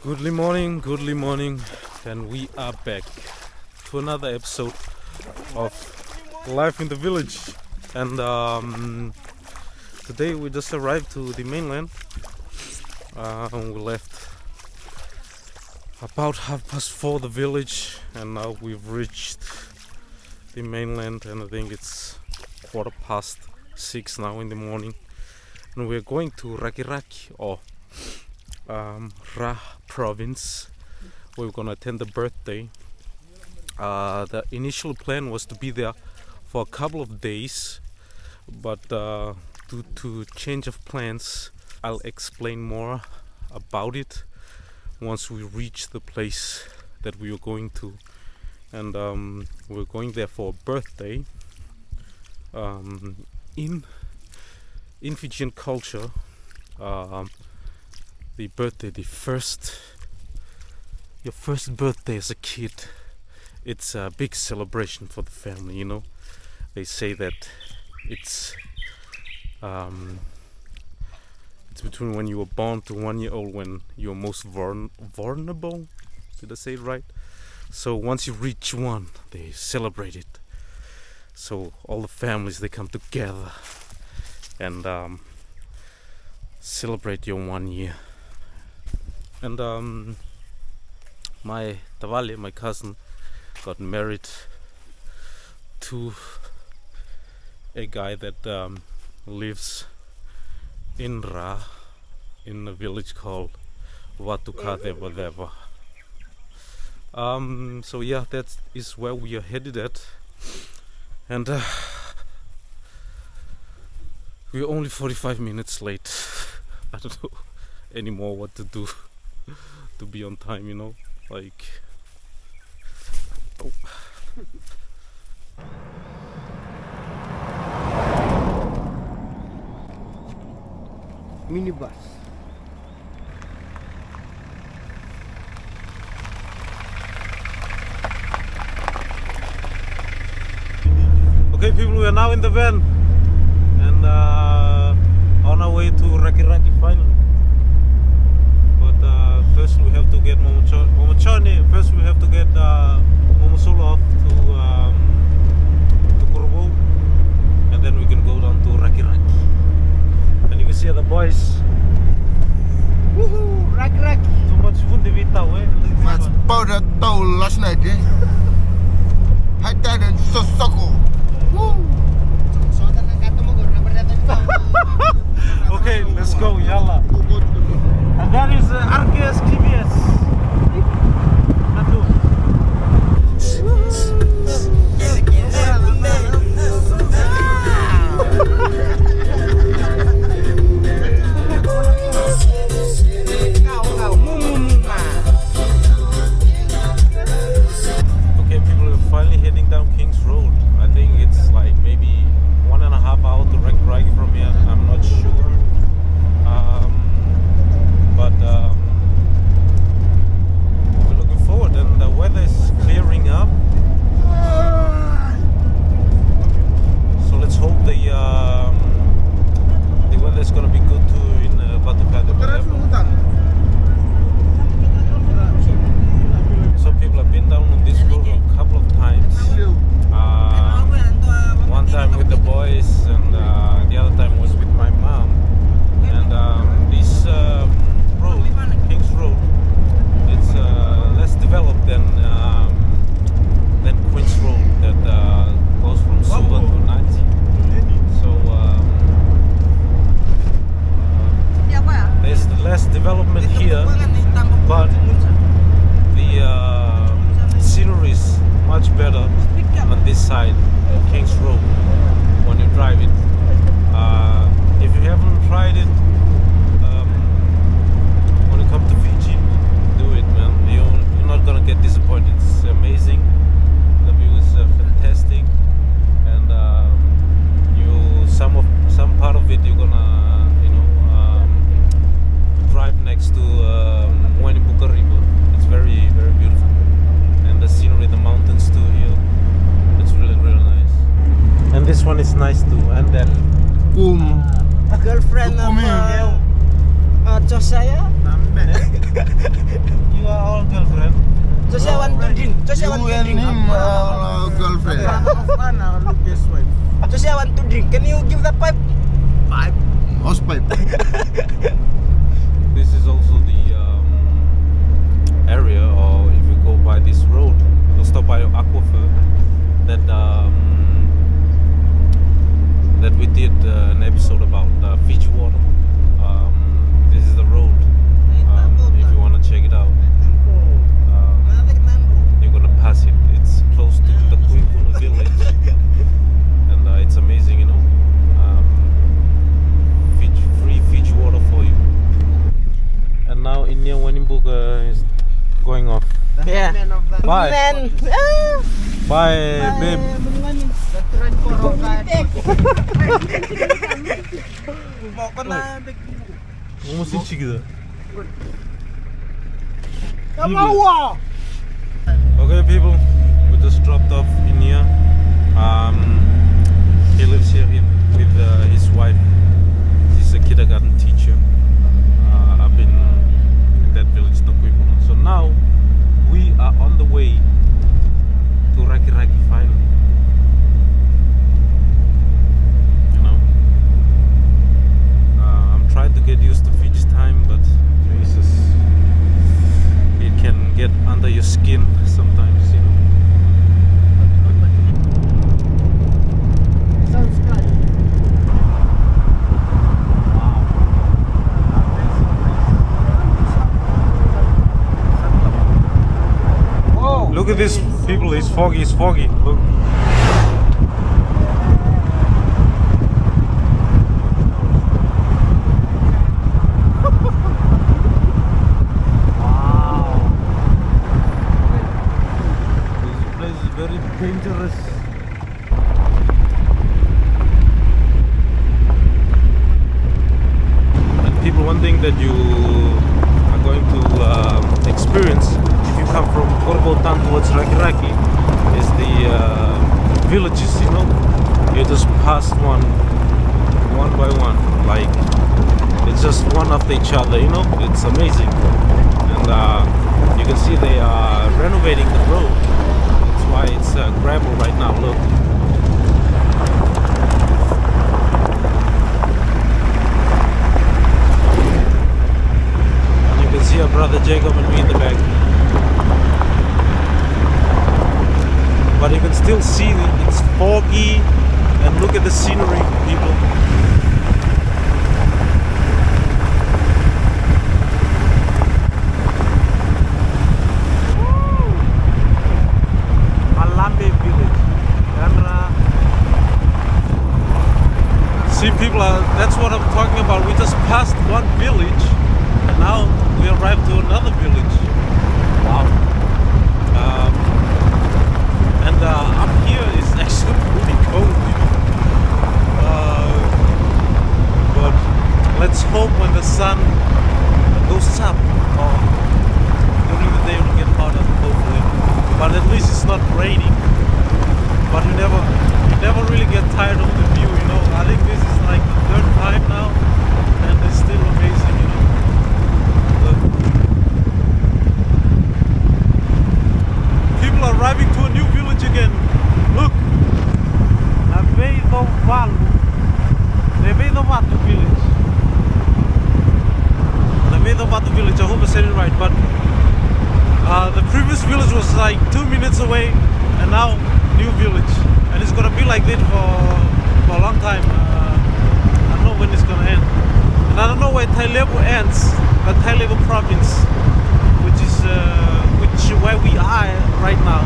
Goodly morning, and we are back to another episode of Life in the Village. And today we just arrived to the mainland. We left about 4:30 the village, and now we've reached the mainland, and I think it's 6:15 now in the morning, and we're going to Rakiraki, or Ra province. We're gonna attend the birthday. The initial plan was to be there for a couple of days, but due to change of plans, I'll explain more about it once we reach the place that we are going to. And we're going there for a birthday. In Fijian culture, the birthday, your first birthday as a kid, it's a big celebration for the family, you know. They say that it's between when you were born to 1 year old when you're most vulnerable. Did I say it right? So once you reach one, they celebrate it. So all the families, they come together and celebrate your 1 year. And my Tavale, my cousin, got married to a guy that lives in Ra, in a village called vatukacevaceva. So yeah, that is where we are headed at, and we're only 45 minutes late. I don't know anymore what to do to be on time, you know, like. Oh. Minibus. Okay, people, we are now in the van and on our way to Rakiraki finally. But first we have to get Momocharni. First we have to get Momosolo off to Kurubu, and then we can go down to Rakiraki. And you can see the boys. Woohoo! Rakiraki. Too much food to eat now, eh? Mas powder tow last night, eh? Had that and Sosoko. Woo! Okay, let's go, yalla. And that is RKS KBS. Okay, people, are finally heading down King's Road. I think it's like maybe 1.5 hours to Rakiraki from here. I'm not sure. But we're looking forward, and the weather is clearing up. So let's hope the weather is gonna be good too in vatukacevaceva. Some people have been down on this road a couple of times. One time with the boys, and the other time was with my mom. And this road, King's Road, it's less developed than Queen's Road that goes from Suva to Nati. So there's less development here, but the scenery is much better on this side, King's Road, when you drive it. If you haven't tried it, when you come to Fiji, do it, man. You're not gonna get disappointed. It's amazing. The view is fantastic, and some part of it you're gonna, drive next to River. It's very, very beautiful, and the scenery, the mountains too here. It's really, really nice. And this one is nice too. And then Girlfriend of Josiah. girlfriend. Just I want to drink. Can you give the pipe? Pipe. House pipe. This is also the area, or if you go by this road, you'll stop by aquifer that we did an episode about Fiji water. This is the road. If you want to check it out, you're gonna pass it. It's close to the Kuikuna village, and it's amazing, you know. Free Fiji water for you. And now India Wanimbuga is going off. Yeah. Bye. Man. Bye, babe. Almost in Chigida. Okay, people, we just dropped off in here. He lives here with his wife. She's a kindergarten teacher up in that village, Navuti. So now we are on the way to Rakiraki finally. You know, I'm trying to get used to Fiji time, but Jesus, it can get under your skin sometimes, you know. Sounds good. Look at this, people, it's foggy, look. Wow. This place is very dangerous. And people, one thing that you are going to experience if you come from Korbotan towards Rakiraki is the villages, you know. You just pass one by one, like it's just one after each other, you know. It's amazing. And you can see they are renovating the road. That's why it's gravel right now, look. And you can see our brother Jacob and me in the back. But you can still see it's foggy, and look at the scenery, people. Malambe village. See, people, that's what I'm talking about. We just passed one village, and now we arrived to another village. Wow. And up here is actually pretty cold, you know. But let's hope when the sun goes up, during the day it will get hotter, hopefully. But at least it's not raining. But you never really get tired of the view, you know. I think this is like the third time now, and it's still amazing, you know. Look. People are arriving to a new village again. Look, Navuti village. Navuti village. I hope I said it right. But the previous village was like 2 minutes away, and now new village, and it's gonna be like this for a long time. I don't know when it's gonna end, and I don't know where Tailevu ends, but Tailevu province, which is where we are right now.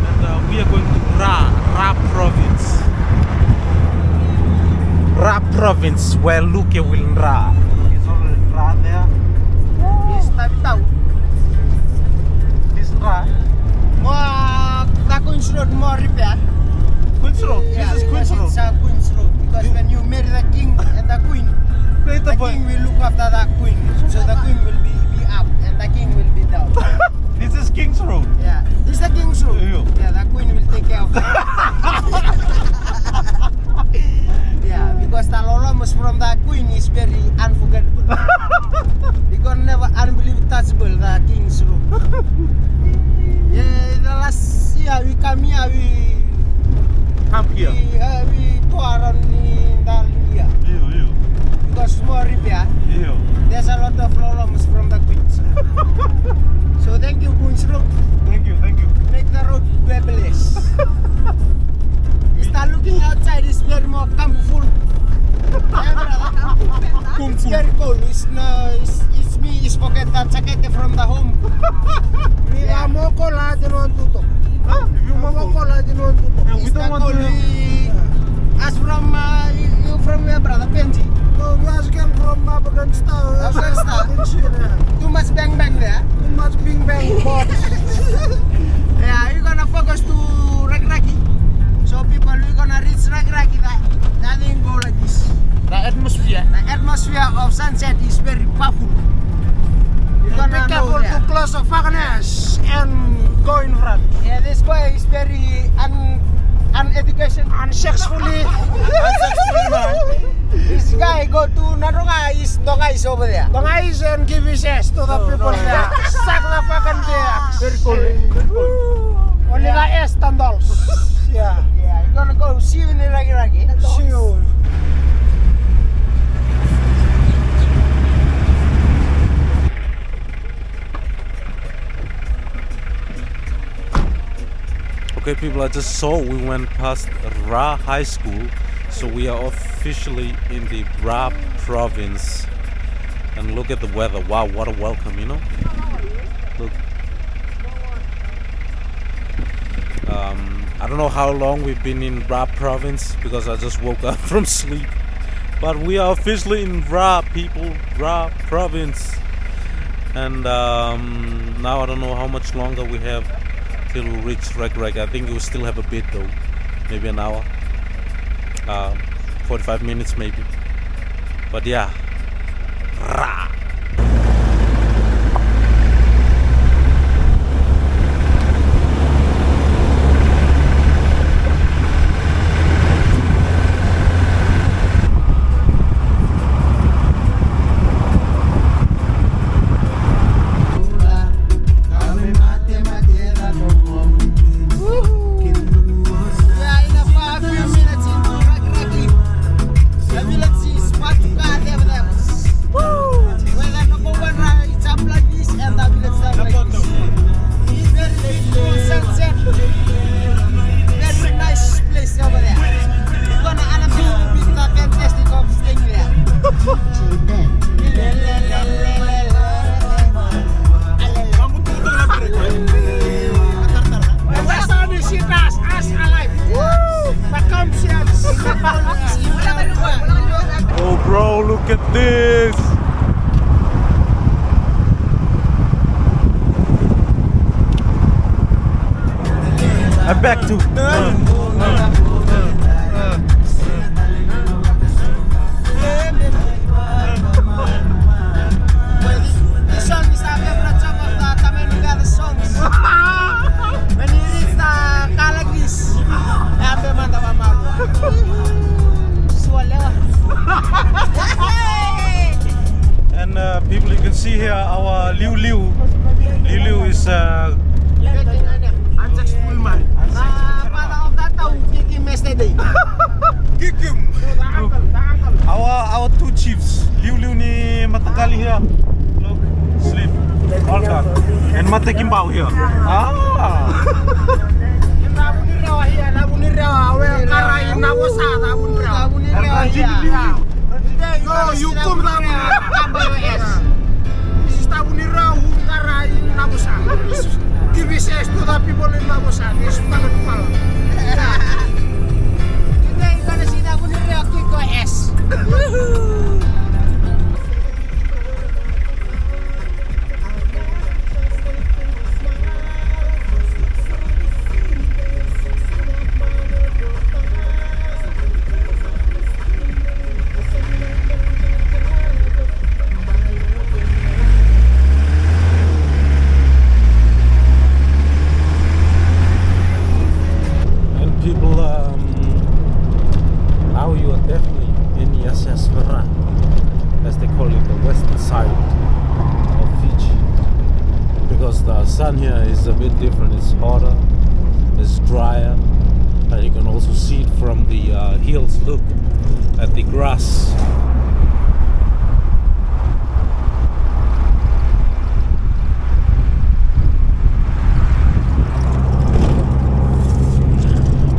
And we are going to Ra province. Ra province, where Luke will Ra. Is already Ra there. This Ra. The Queen's Road more repair. Queen's Road. Yeah, This is Queen's Road. It's Queen's Road, because when you marry the king and the queen, the king will look after the queen. So the queen will be up and the king will be down. This is King's Road. Yeah, this is the king's room. Yeah. Yeah, the queen will take care of it. Yeah, because the lolomus from the queen is very unforgiving. no, it's me. It's forget that jacket from the home. Yeah, more cola than one tuto. If you more cola than one tuto. We don't want to. As from you from where, brother Benji? No, we are came from Afghanistan. Too much bang bang there. Too much bing bang box. Yeah, you're gonna focus to Rakiraki. So people, we're gonna reach Rakiraki. That didn't go like this. The atmosphere. The atmosphere of sunset is very powerful. You're Be gonna careful know there. to close the furnace and go in front. Yeah, this guy is very uneducated. Unsuccessfully. This guy go to Nadonga, Donga is over there. The guys and give his ass to the people there. Suck the fucking there. Very cold. Only the ass $10. Yeah. Yeah, you're gonna go see you in Rakiraki. See you. Okay, people, I just saw we went past Ra High School, so we are officially in the Ra province. And look at the weather. Wow, what a welcome, you know? Look. I don't know how long we've been in Ra province because I just woke up from sleep. But we are officially in Ra, people, Ra province. And now I don't know how much longer we have till we reach Rakiraki. I think we'll still have a bit though, maybe an hour, 45 minutes maybe. But yeah, Ra. Oh bro, look at this! I'm back to This song is our favorite song of the Tamanugala songs. When you reach the Kalagis, Abe Mandawa Maru. and people, you can see here our Liu Liu. Liu Liu is Unsuccessful man. Father of that town, kick him yesterday. Kick him. The uncle. our two chiefs. Liu Liu ni Matakali here. Look, sleep. All gone. And Matekimbao here. Ah. No, you come down. This is Tabunira who Kara in Navusa. Give his ass to the people in Navusa. This is Pagapal. Today you're gonna see that when you kick your ass. Now you are definitely in Yavusa, as they call it, the western side of Fiji, because the sun here is a bit different. It's hotter, it's drier, and you can also see it from the hills. Look at the grass.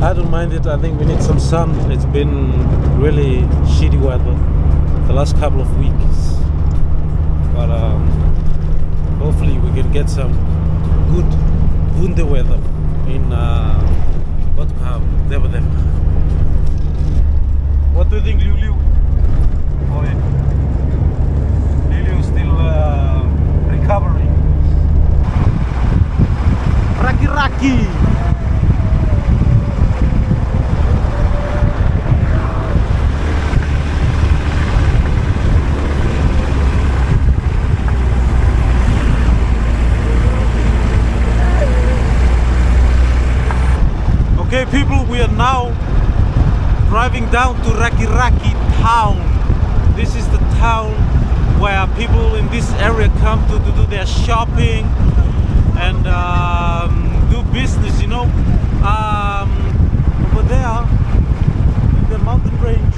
I don't mind it. I think we need some sun. It's been really shitty weather the last couple of weeks. get some good Vunde weather in vatukacevaceva. What do you think, Liu Liu? Oh, yeah. Liu Liu is still recovering. Rakiraki! Okay, people, we are now driving down to Rakiraki town. This is the town where people in this area come to do their shopping and do business, you know. Over there, in the mountain range,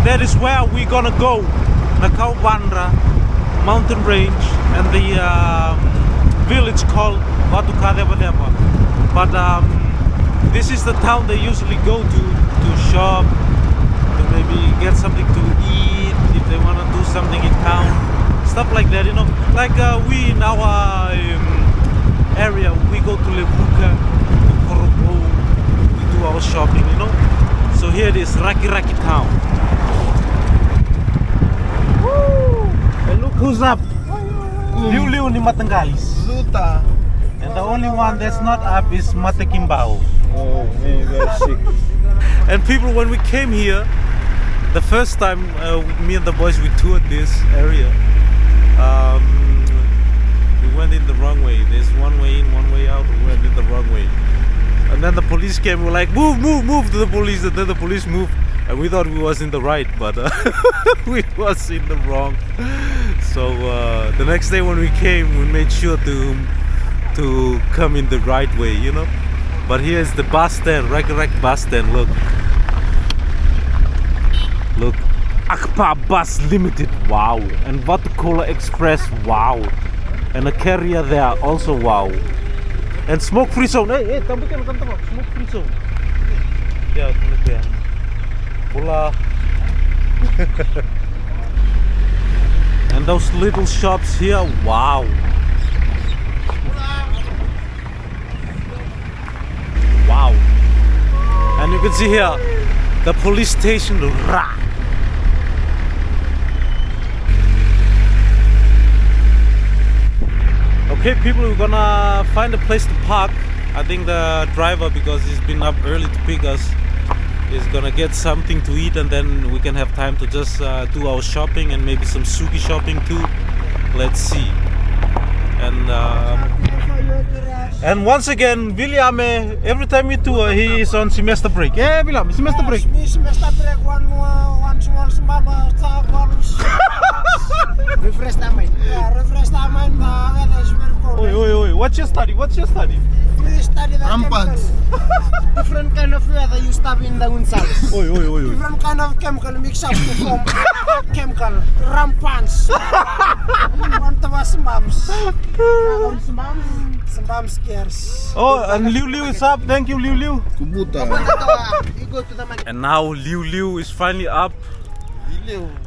that is where we're gonna go. The Kava mountain range and the village called vatukacevaceva. But this is the town they usually go to shop, to maybe get something to eat if they want to do something in town, stuff like that, you know. Like we in our area, we go to Yavusa, to do our shopping, you know. So here it is, Rakiraki town. Woo! And look who's up. Liu Liu ni Matanggalis. Luta. And the only one that's not up is Mate Kimbao. Oh, man, that's sick. And people, when we came here, the first time me and the boys, we toured this area, we went in the wrong way. There's one way in, one way out. We went in the wrong way. And then the police came, we're like, move, move, move to the police. And then the police moved. And we thought we was in the right, but we was in the wrong. So the next day when we came, we made sure to come in the right way, you know. But here's the bus stand, Rakiraki bus stand. Look, Akpa Bus Limited, wow. And Vatukola Express, wow. And a carrier there, also wow. And smoke free zone. Hey, come smoke free zone. Yeah, look there. Bola. And those little shops here, wow. Wow. And you can see here the police station. Rah. Okay, people, we're gonna find a place to park. I think the driver, because he's been up early to pick us, is gonna get something to eat, and then we can have time to just do our shopping and maybe some suki shopping too. Let's see. And once again, William, every time we tour, he is on semester break. Yeah, William, semester break. Semester break, one small refresh the mind. Yeah, refresh the mind. Weather is very cold. Oi. What's your study? We study the Rampants. Different kind of weather you study in the Gonzales. Oi. Different kind of chemical mix up to form chemical rampants. Want to was mums. Some mums scares. Oh, and Liu is up. Thank you, Liu. Kubuta. You go to the market. And now Liu is finally up.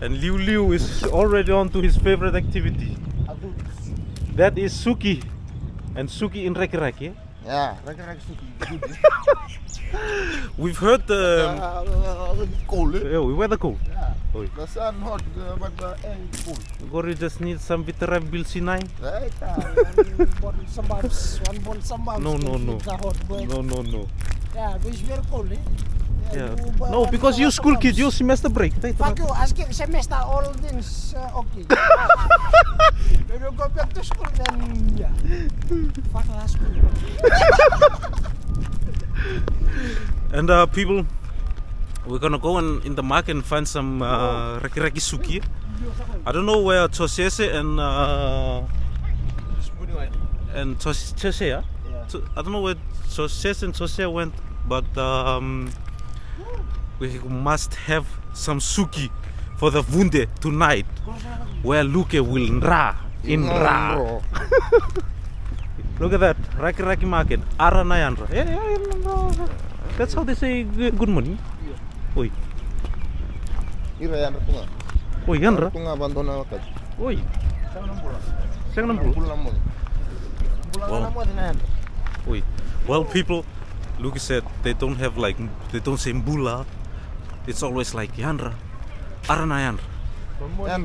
And Liu is already on to his favorite activity. That is suki. And suki in Rakiraki. Yeah, Rakiraki suki. We've heard Cold, eh? yeah, we weather cold. Yeah. Oi. The sun hot, but the air is cold. Gori just need some vitamin Bill C9. Right? Some bumps. One ball, some bumps. No. The hot boy. No. Yeah, but it's very cold, eh? Yeah. No, because you school kid, you semester break. Fuck you, ask semester all things okay. When you go back to school, then yeah. Fuck that school. And people, we're gonna go in the market and find some Rakiraki suki. I don't know where Tosese and Tosese, yeah? I don't know where Tosese and Tosese went, but we must have some suki for the Vunde tonight, where Luke will nra in ra. Look at that, Rakiraki market, Aranayanra. Yeah, that's how they say good morning. Oi. Ira yan tunga. Oi, yanra. Tunga abandona wakat. Oi. Sing nang bulu. Bulan mo. Well, wait. Well, people, Lucas said they don't say mbula. It's always like yanra, arana yanra. And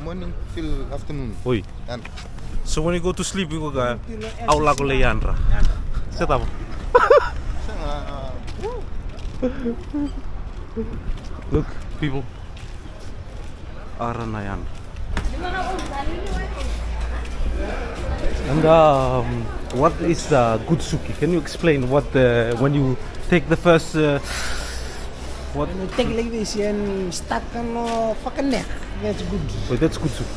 morning till afternoon. Wait. And So when you go to sleep, you go aula ko le yanra. Set up. Look, people. Arana yanra. And what is the good suki? Can you explain what when you take the first what? When you take like this and stuck on fucking neck, that's good. Wait, that's good suki.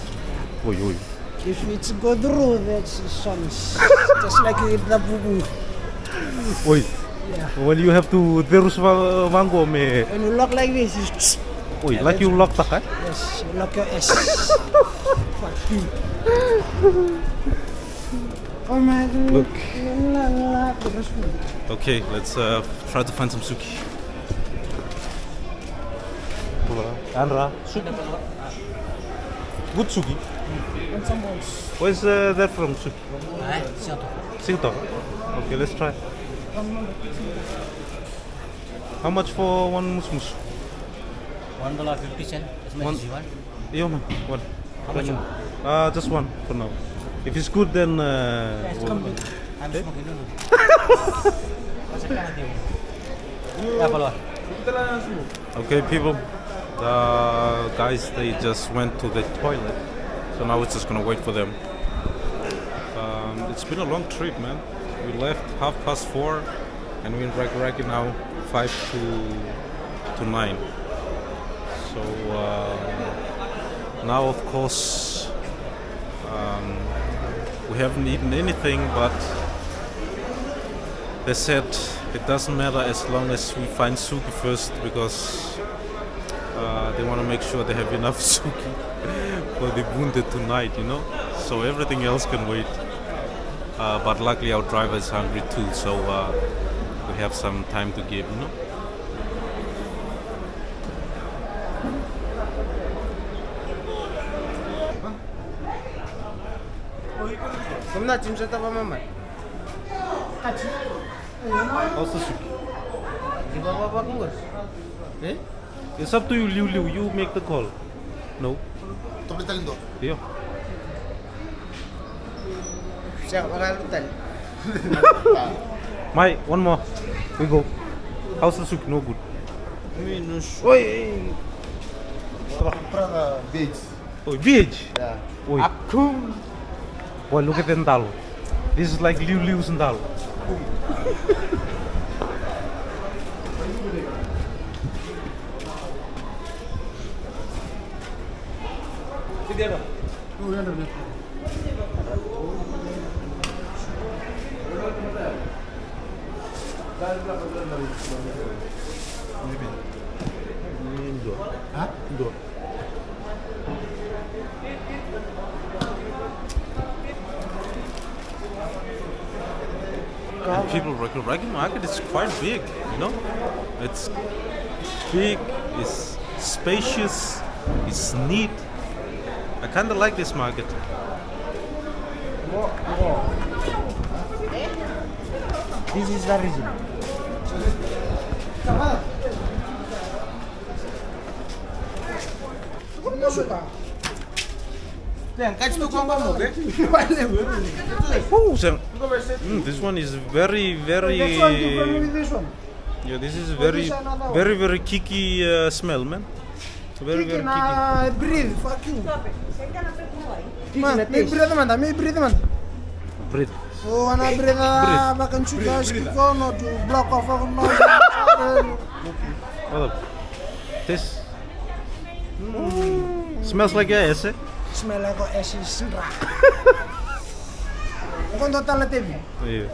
Oi. If it's go through, that's songs. Just like the boo. Oi. Yeah. When you have to terus mango me. When you lock like this, it's Oi, like you lock tak eh? yes, you lock your ass. Fuck you. Oh my god. Look. La. Okay, let's try to find some suki. Andra, suki. Good suki. And some balls. Where's that from? Singapore. Okay, let's try. How much for one musmus? $1.50. As much as you want. Yeah, man. One. How much you want? Just one for now. If it's good, then. It's One. coming. I'm smoking dulu. Masuk kan nanti. Ya, follow. Okay, people. The guys, they just went to the toilet, so now we're just gonna wait for them. It's been a long trip, man. We left 4:30, and we're in Rakiraki now 5 to 9. So now, of course, we haven't eaten anything, but they said it doesn't matter as long as we find suki first, because they want to make sure they have enough suki for the wounded tonight, you know. So everything else can wait. But luckily our driver is hungry too, so we have some time to give, you know. How's the suki? It's up to you, Liu. You make the call. No? Yeah. Mai, one more. We go. How's the suki? No good. Minus. Oi! Beach. Oi, beach! Yeah. Oi. Akum. Boy, look at the ndalo. This is like Liu's ndalo. And people, Rakiraki market is quite big, you know. It's big, it's spacious, it's neat. I kind of like this market. This is the reason. Oh, this one is very, very. This one. Yeah, this is very kiki smell, man. Very kiki. Breathe, fuck you. Man, may breathe man. Breathe. Oh, wanna breathe, makan sudah sikiko, no to block off of no. What up? This smells like ass, eh? Smell like ass is dry. Kung total TV. Yeah.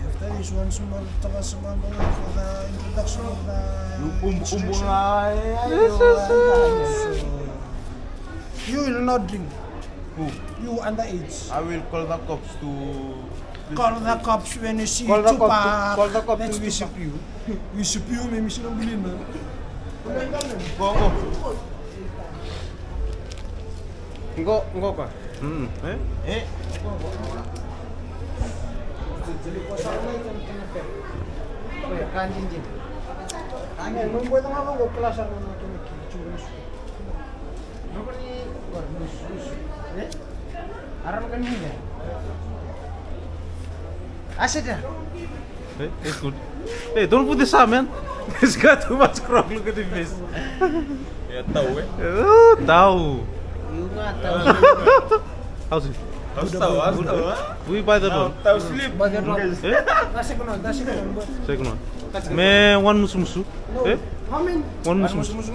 After this one small for the introduction of the you will not drink. Who? You underage. I will call the cops to. Call the cops when you see Call the Tupac. cops to That's visit you. We should you, maybe she don't believe me. Go. Enggak kok. Eh? Jadi pasar lain kan kenapa? Oh ya kan jinjing. Membuat apa kok kelas aku nak cuma suka. Apa ni? Bagus. Arab kan ni. Asyik dah. It's good. Hey, don't put this on, man. It's got too much crop. Look at the face. Ya tahu Oh, tahu. You nggak tahu. How's it? Harus tahu. We buy that one. Tahu slip. Bagian Eh? nasi kuno. Second one. Man, one musu. Eh? How many? One musu. Musuh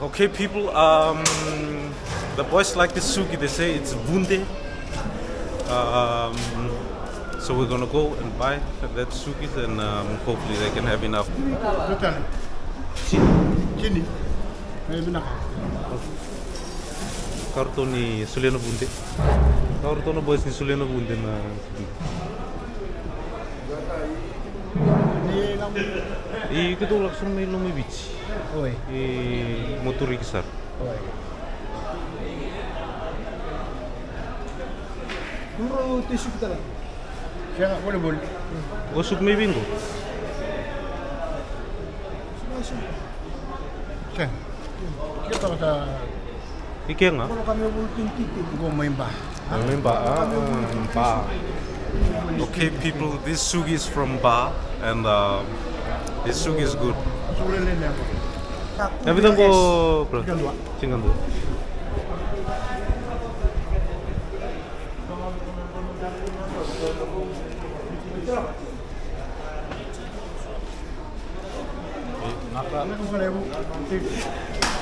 Okay, people. The boys like the suki. They say it's bunde. So we're gonna go and buy that suki, and hopefully they can have enough. Betul. Sini. Benar. Kartoni Suliano bunde. Kartono boys ni Suliano bunde na. Ito to langsung may lumibits. Oi. Motor ikisar. Bro, tisu kita lah. Saya boleh. Gosok may bingo. Saya. Kita kata Ike nga. Kalau kami ultin titik. gua main bah. Ba. Okay, people, this sugi is from Ba, and this sugi is good. Sulit ni aku. Everything go, bro. Tinggal dua.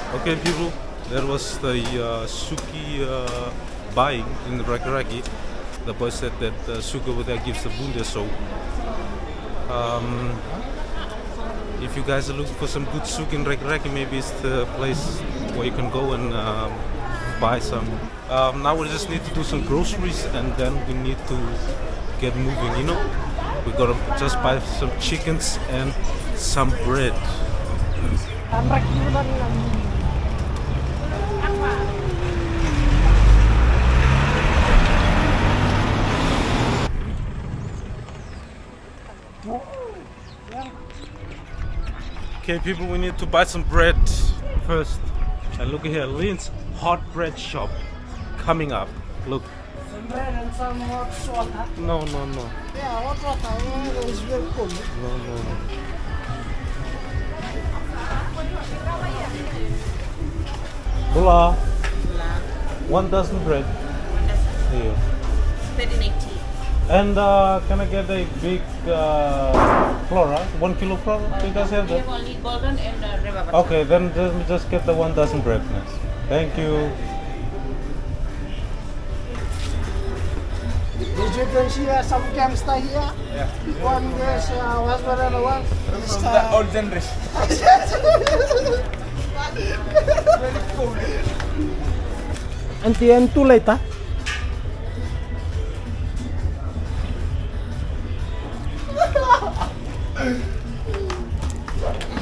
Okay, people, that was the suki buying in Rakiraki. The boy said that suki over there gives the bunde, so if you guys are looking for some good suki in Rakiraki, maybe it's the place where you can go and buy some. Now we just need to do some groceries, and then we need to get moving, you know? We gotta just buy some chickens and some bread. Okay, people, we need to buy some bread first. And look here, Lynn's hot bread shop coming up. Look. Some bread and some hot water. No. Yeah, hot water is very cold. No. Hola. 1 dozen bread. Here. 13.80. And can I get a big flora? 1 kilo flora? Do you guys have We that? have only golden and red. Okay, then just get the 1 dozen bread, please. Thank you. As you can see, some gangster here. Ya. One is husband and one. Old generation. And too late, huh?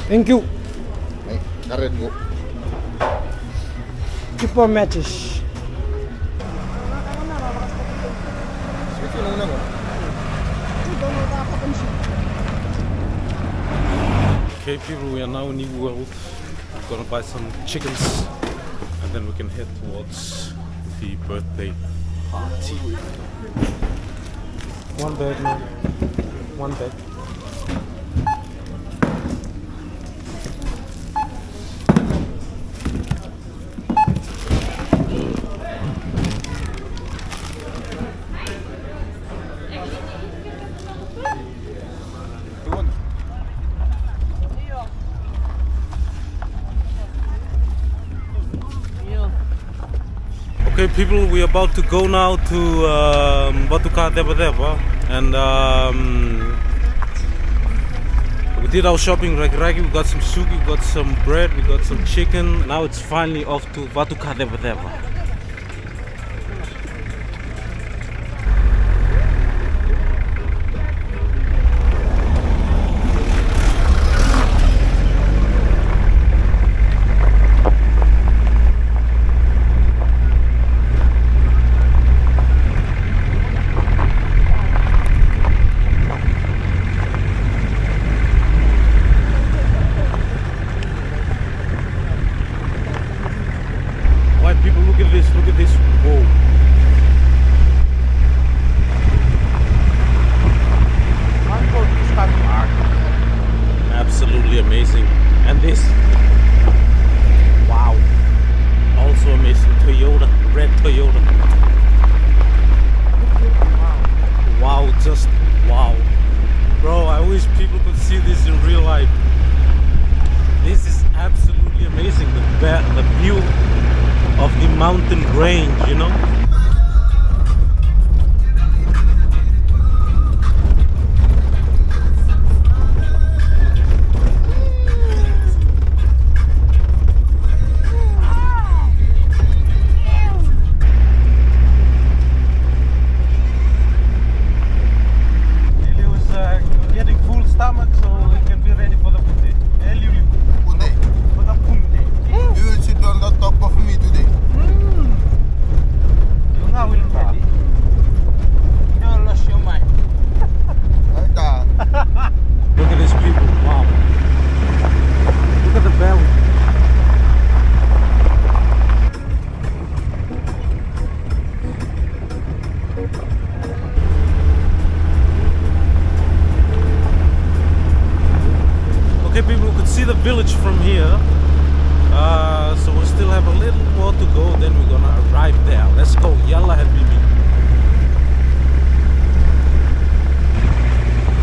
Thank you. Karet gua. Keep on matches. Okay, people, we are now in New World. We're gonna buy some chickens, and then we can head towards the birthday party. 1 bag, man. 1 bag. Okay, people, we're about to go now to vatukacevaceva, and we did our shopping in Rakiraki. We got some suki, we got some bread, we got some chicken. Now it's finally off to vatukacevaceva. absolutely amazing. And this, wow, also amazing. Toyota, red Toyota. Wow, just wow. Bro, I wish people could see this in real life. This is absolutely amazing. The view of the mountain range, you know. Village from here, so we still have a little more to go, then we're gonna arrive there. Let's go, yalla habibi.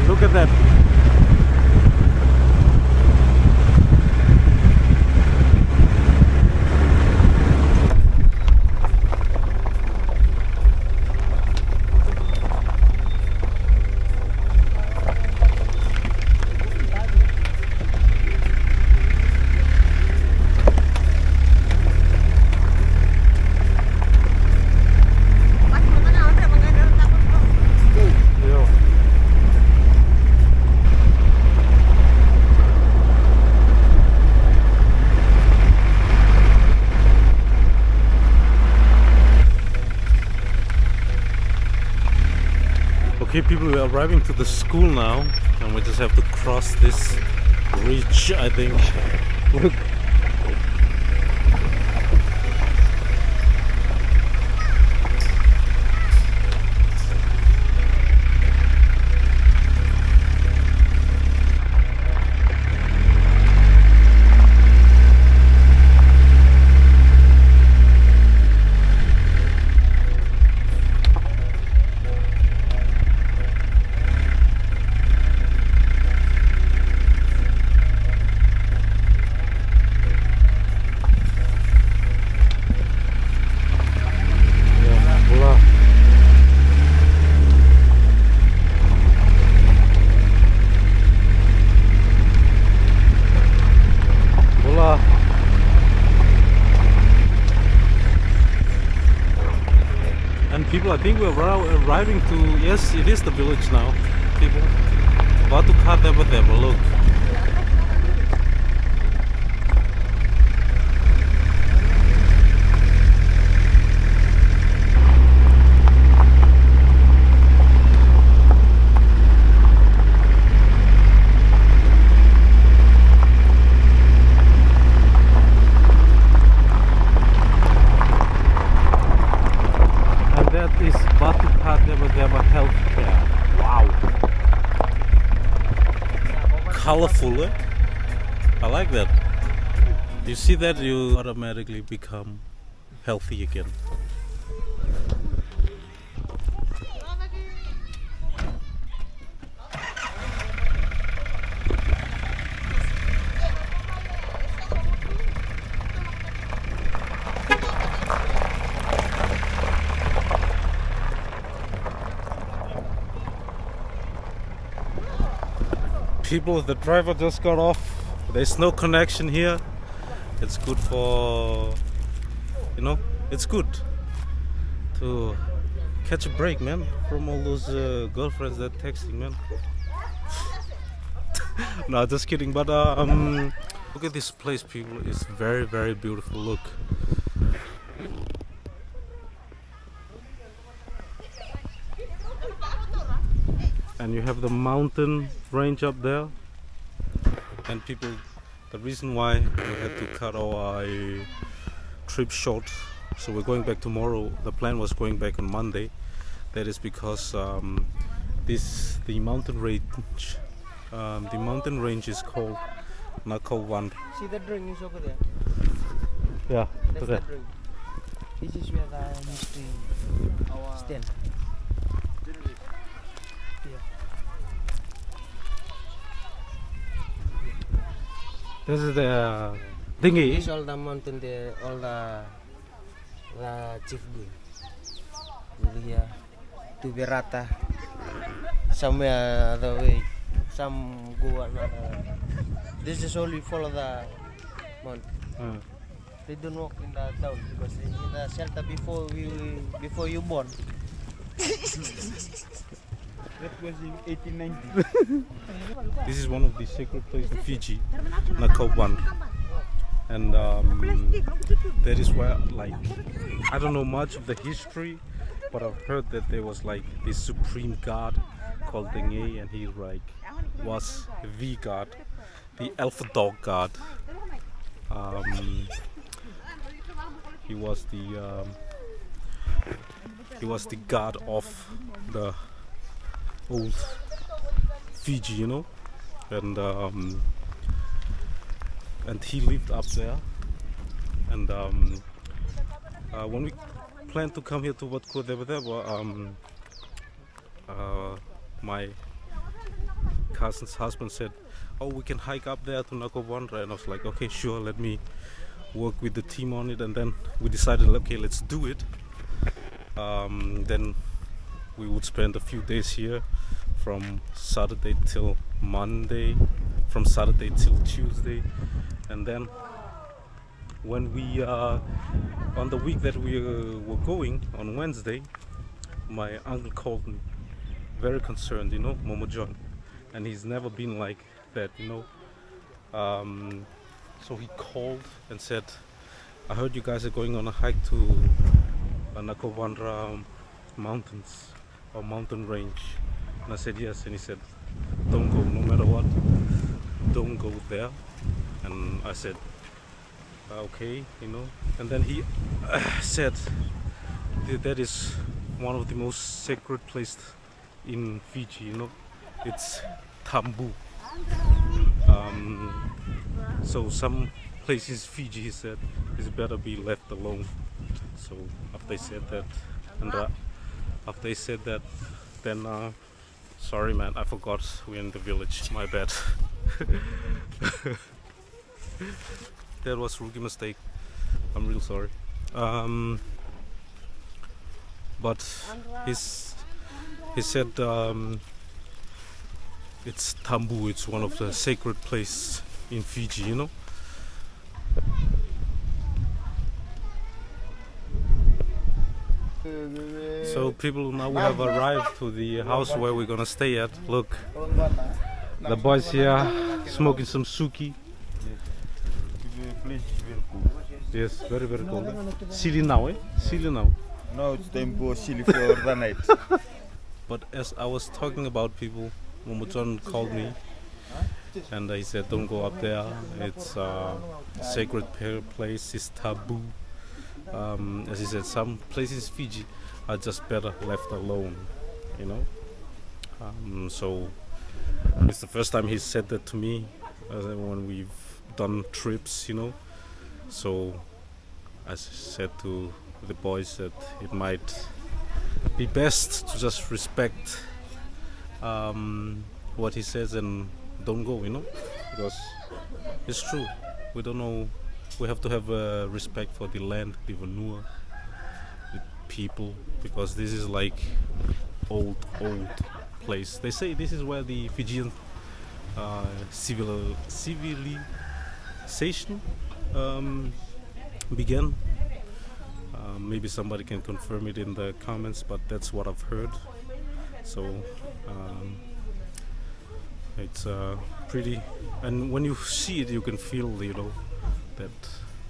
Look at that. Okay, people, we are arriving to the school now, and we just have to cross this bridge, I think. Look. People, I think we're arriving to, yes, it is the village now, people. Vatukacevaceva, look. Healthcare. Wow. Colorful, eh? I like that. You see that, you automatically become healthy again. People, the driver just got off. There's no connection here. It's good for, you know, it's good to catch a break, man, from all those girlfriends that texting, man. No, just kidding. But look at this place, people. It's very, very beautiful. Look. And you have the mountain range up there, and people, the reason why we had to cut our trip short, so we're going back tomorrow. The plan was going back on Monday. That is because the mountain range is called Nakawandra. See the drink is over there. Yeah, That's okay. the drink. This is where the history stand. This is the dinghy. This all the mountain there, all the chief go. Over here to Berata. Somewhere other way. Some go another. This is only follow the mountain. They don't walk in the town because in the shelter before you born. That was in 1890. This is one of the sacred places in Fiji, Nakawandra. And that is where, like, I don't know much of the history, but I've heard that there was like this supreme god called Denge, and he was the god, the alpha dog god. He was the god of the old Fiji, you know, and he lived up there. And when we planned to come here to vatukacevaceva, my cousin's husband said, "Oh, we can hike up there to Nakawandra," and I was like, "Okay, sure, let me work with the team on it." And then we decided, okay, let's do it. Then we would spend a few days here from Saturday till Monday, from Saturday till Tuesday, and then when we on the week that we were going on Wednesday, my uncle called me, very concerned, you know, Momo John, and he's never been like that, you know. So he called and said, "I heard you guys are going on a hike to Nakawandra mountains or mountain range." And I said yes, and he said, "Don't go, no matter what, don't go there." And I said, "Okay, you know." And then he said that is one of the most sacred places in Fiji, you know. It's Tambu. So some places Fiji, he said, is better be left alone. So after they said that, then sorry man, I forgot we're in the village. My bad. That was a rookie mistake. I'm real sorry. But he said it's Tambu. It's one of the sacred places in Fiji, you know. So people, now we have arrived to the house where we're gonna stay at. Look, the boys here smoking some suki. Yes, very very cold. Silly now, eh? Silly now. Now it's time for chili for the night. But as I was talking about people, Momo John called me and he said, "Don't go up there. It's a sacred place. It's taboo." As he said, some places in Fiji are just better left alone, you know. So it's the first time he said that to me when we've done trips, you know. So I said to the boys that it might be best to just respect what he says and don't go, you know, because it's true. We don't know. We have to have respect for the land, the vanua, the people, because this is like old place. They say this is where the Fijian civilization began. Maybe somebody can confirm it in the comments, but that's what I've heard. So it's pretty, and when you see it, you can feel, you know, that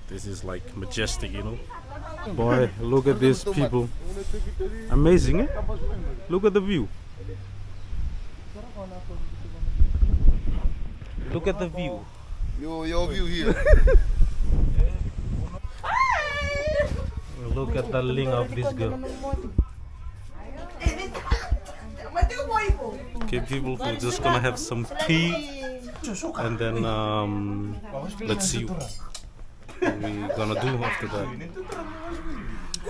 this is like majestic, you know. Boy, look at these people. Amazing, eh? Look at the view. Look at the view. Your view here. Look at the ling of this girl. Okay, people, we're just gonna have some tea and then let's see what we gonna do after that.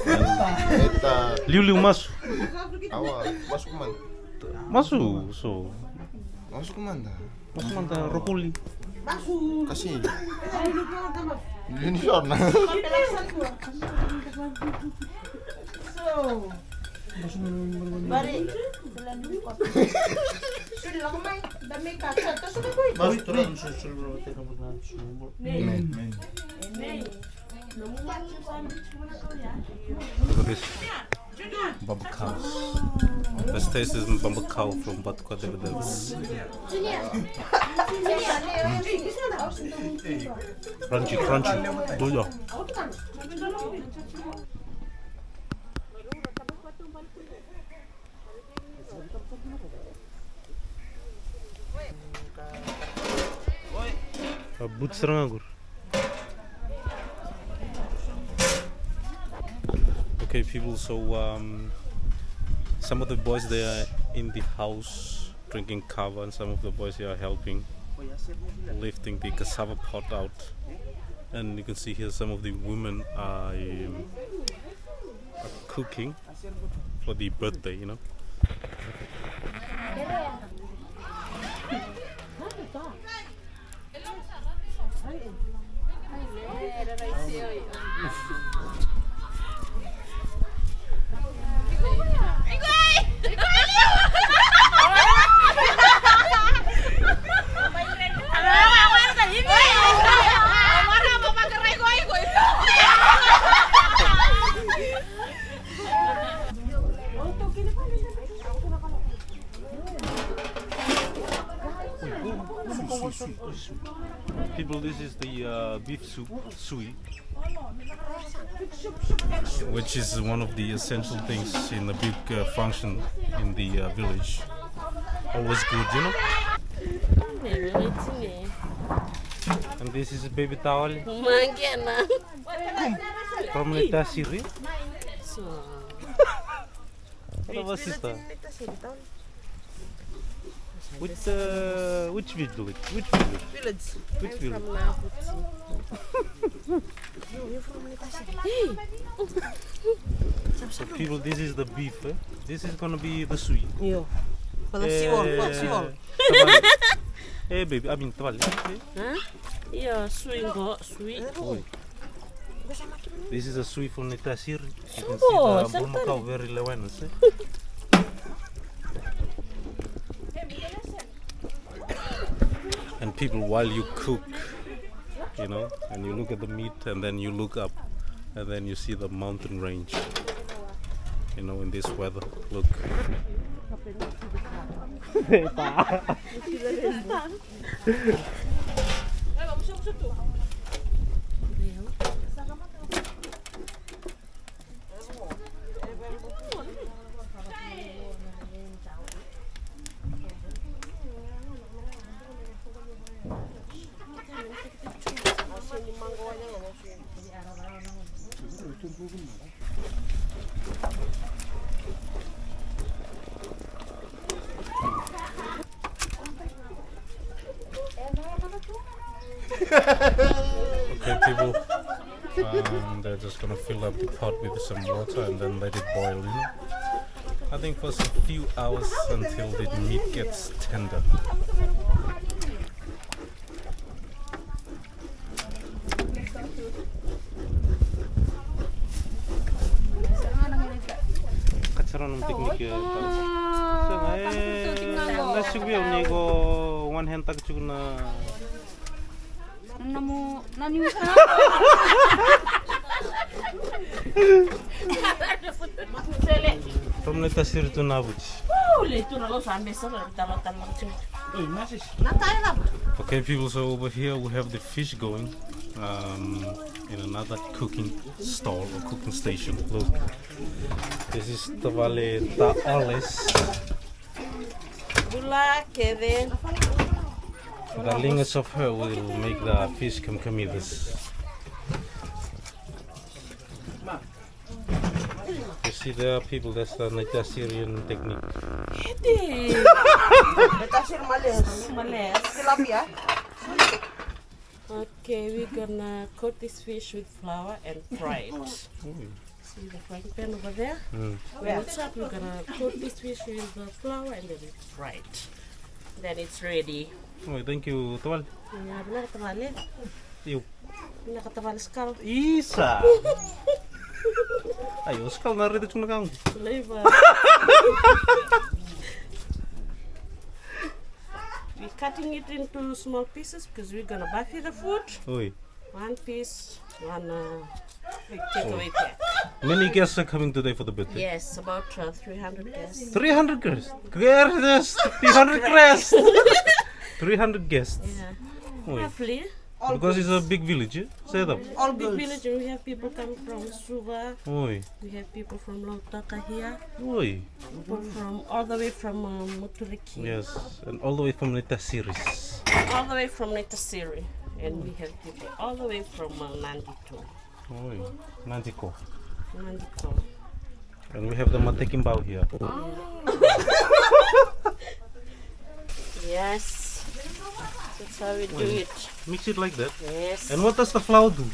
Eta Liu masuk. awal masuk mana? Masuk, so. Masuk mana? Masuk manta rokoli. Kasih. Ini sana. Look at this. Bumble cows. Let's taste this bumble cow from vatukacevaceva. Crunchy, crunchy. Doja. But serang agur. Okay, people. So some of the boys they are in the house drinking kava, and some of the boys here are helping lifting the cassava pot out. And you can see here some of the women are cooking for the birthday, you know. People, this is the beef soup, sui, which is one of the essential things in a big function in the village. Always good, you know. And this is a baby towel from Navuti. What was this? Which village? Which village? Which village? From Navuti. No, we're from Navuti. So people, this is the beef. This is gonna be the sui. Yo. Hey baby, I mean tawal. Huh? Yeah, sui. This is a sui from Navuti. You can see the bulmakau very lewanas. And people, while you cook, you know, and you look at the meat, and then you look up, and then you see the mountain range, you know, in this weather. Look. Okay, people, they're just gonna fill up the pot with some water and then let it boil, you know. I think for a few hours until the meat gets tender. Kacaran teknik ya. Nasi gue unigo one hand tak cuna. From Navuti to Navuti. Okay, people, so over here we have the fish going in another cooking stall or cooking station. Look, this is Tavale Taoles. The lingers of her will make the fish come-comidas. You see, there are people, that's the Navuti technique. Tilapia. Okay, we're gonna coat this fish with flour and fry it. See the frying pan over there? When it's up, we're gonna coat this fish with the flour and then fry it. Then it's ready. Oh, thank you, Tual. Ya, benar terbalik. Yuk. Ini terbalik sekali. Isa. Ayo, sekal narito cuma kamu. Flavor. We're cutting it into small pieces because we're gonna buffet the food. Oi. One piece, one takeaway pack. Many guests are coming today for the birthday. Yes, about 300 guests. 300 guests. 300 guests. 300 guests. Yeah. Oi. Roughly. Because it's a big village, eh? Say that. All big village, and we have people coming from Suva. Oi. We have people from Lautaka here. Oi. People from all the way from Moturiki. Yes. And all the way from Neta series. All the way from Netasiri. And we have people all the way from Nandito. Oi. Nantiko. Nandito. And we have the Matekimbao here. Yes. That's how we do it. Mix it like that. Yes. And what does the flour do?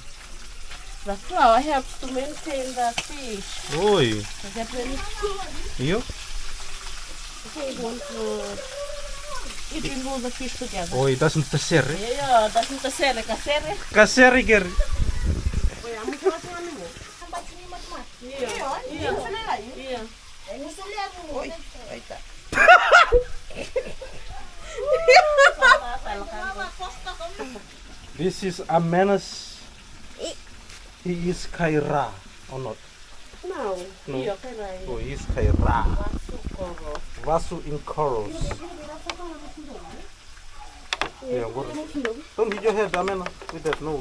The flour helps to maintain the fish. Oi. So that when Yo. it won't it will hold the fish together. Oi, doesn't terserre. Yeah, doesn't kasere. Kaseri ger. Yeah. This is a menace. He is Kaira or not? No. No. Yeah, okay. Oh, he is Kaira. Vasu in corals. Yeah, what? Don't hit your head, Amena, with that. No.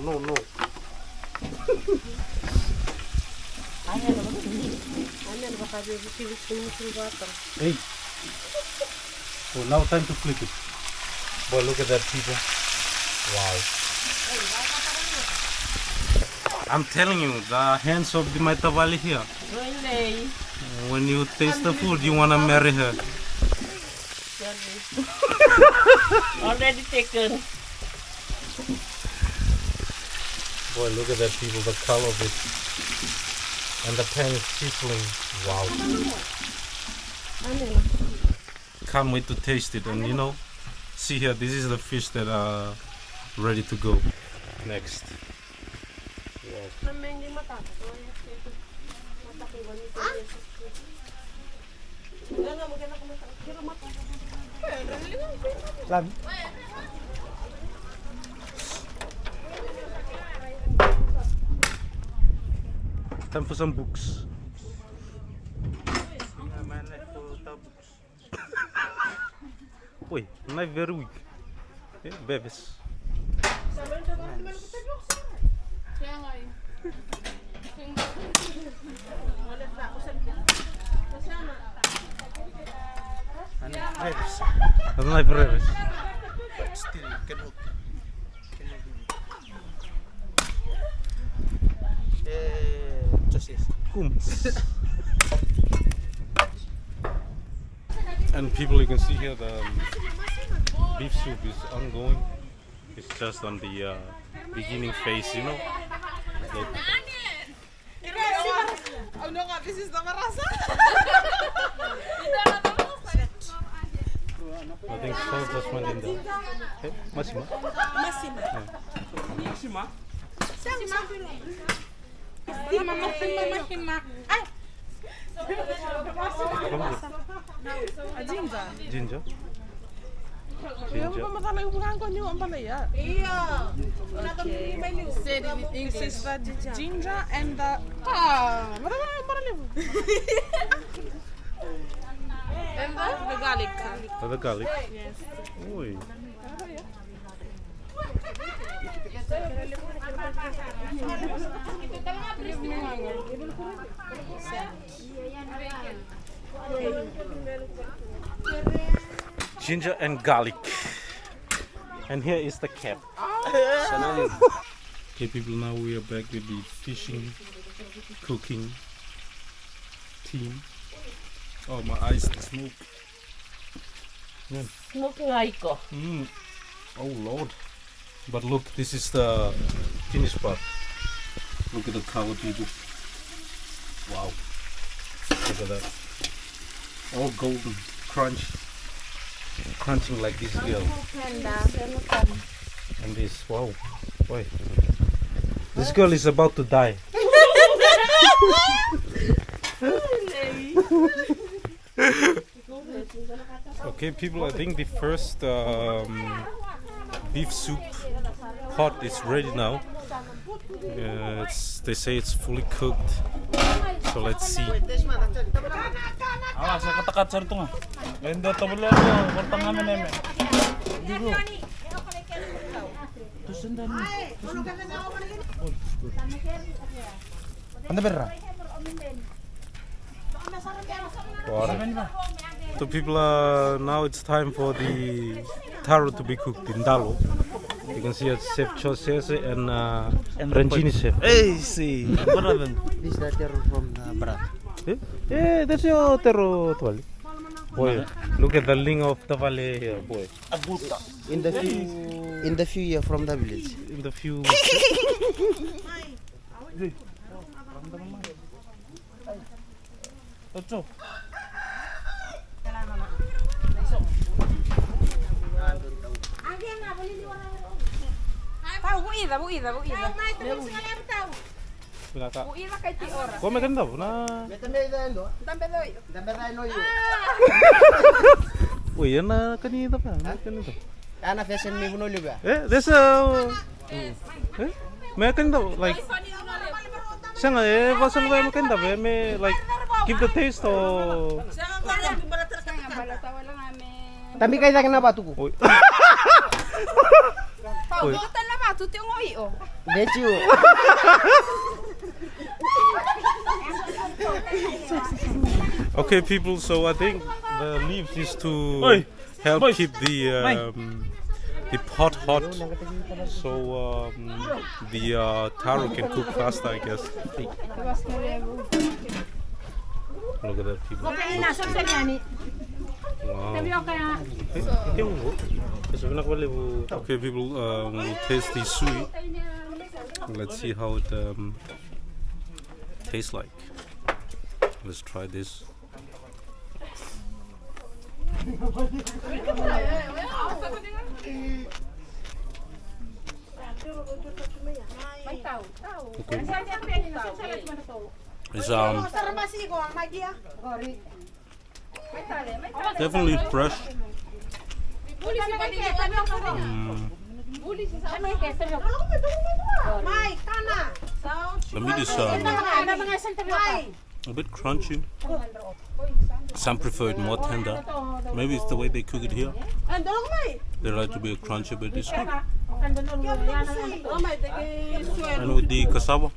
Hey. So now time to flip it. Boy, look at that, people. Wow. I'm telling you, the hands of the Maitavali here. Really? When you taste the food, you wanna marry her. Already taken. Boy, look at that, people, the color of it. And the pan is sizzling. Wow. Can't wait to taste it. And you know, see here, this is the fish that are ready to go next. Lagi. Time for some books. Oi, knife very weak. Yeah, babies. The knife revis. Still, cannot. And people, you can see here the beef soup is ongoing. It's just on the beginning phase, you know. I think so just went in there. Hey, Massima. Ginger. This is the ginger and the and the garlic. The garlic. Yes. Oi. Ginger and garlic. And here is the cap. Okay, people, now we are back with the fishing, cooking team. Oh, my eyes smoke. Smoking aiko. Oh, Lord. But look, this is the finished part. Look at the Kava people. Wow. Look at that. All golden, crunching like this girl. And this, wow. Boy. This girl is about to die. Okay, people, I think the first beef soup pot is ready now. They say it's fully cooked, so let's see. Awas, saya katakan cari tengah. Enda tabelo ko, kortang namin namin. Dito. Tusundan ni. Anda berra? So people, now it's time for the taro to be cooked in dalo. You can see it's Chef Chosese and Ranjini Chef. Hey, see. What happened? This is the terror from the Brat. Yeah, that's your taro tuali. Boy, look at the ling of the valley here, boy. In the few years from the village. In the few. Ocho. Come ganda po na. Uy, yan na kanina pa. Kanina. Ana fashion me buno liba. There's a. May kanina like. Siya nga basang ba mo kanina ba? May like give the taste or. Tapi kayo sa na batu ko. Uy. Bukan lah batu tengok oh. Becu. Okay, people. So I think the leaves is to help keep the pot hot, so the taro can cook faster, I guess. Look at that, people. Wow. Okay, people, we'll taste the sui. Let's see how it tastes like. Let's try this. Okay. It's definitely fresh. The meat is a bit crunchy. Some prefer it more tender. Maybe it's the way they cook it here. They like to be crunchy, but it's good. And with the cassava,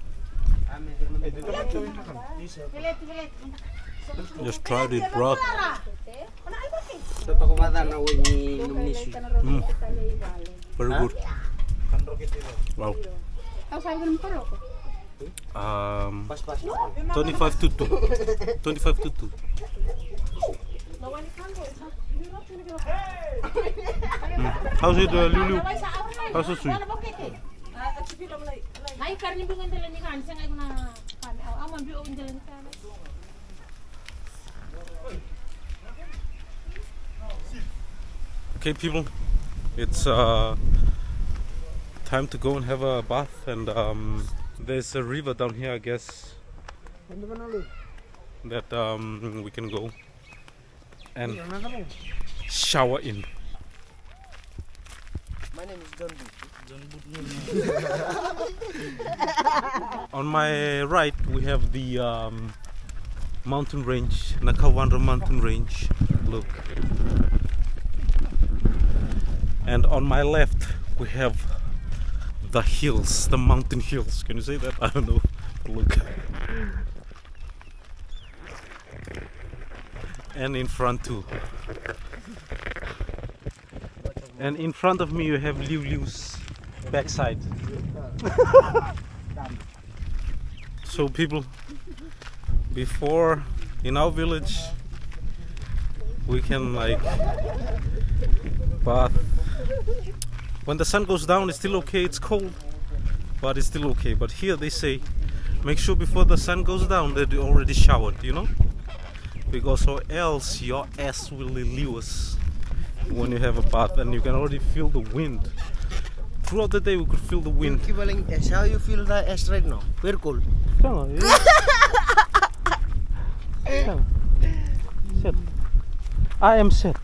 just try the broth. Very good. Wow. 25 to 2. 25 to 2. How's it, Lulu? How's it sweet? Okay, people, it's time to go and have a bath, and there's a river down here, I guess, that we can go and shower in. My name is John. On my right, we have the mountain range, Nakawandra mountain range. Look. And on my left, we have the hills, the mountain hills. Can you say that? I don't know. Look. And in front too. And in front of me you have Liu's backside. So people, before in our village we can like bath when the sun goes down, it's still okay. It's cold, but it's still okay. But here they say, make sure before the sun goes down that you already showered, you know, because or else your ass will lose when you have a bath, and you can already feel the wind. Throughout the day we could feel the wind. How you feel the ass right now? Very cold. Set. I am set.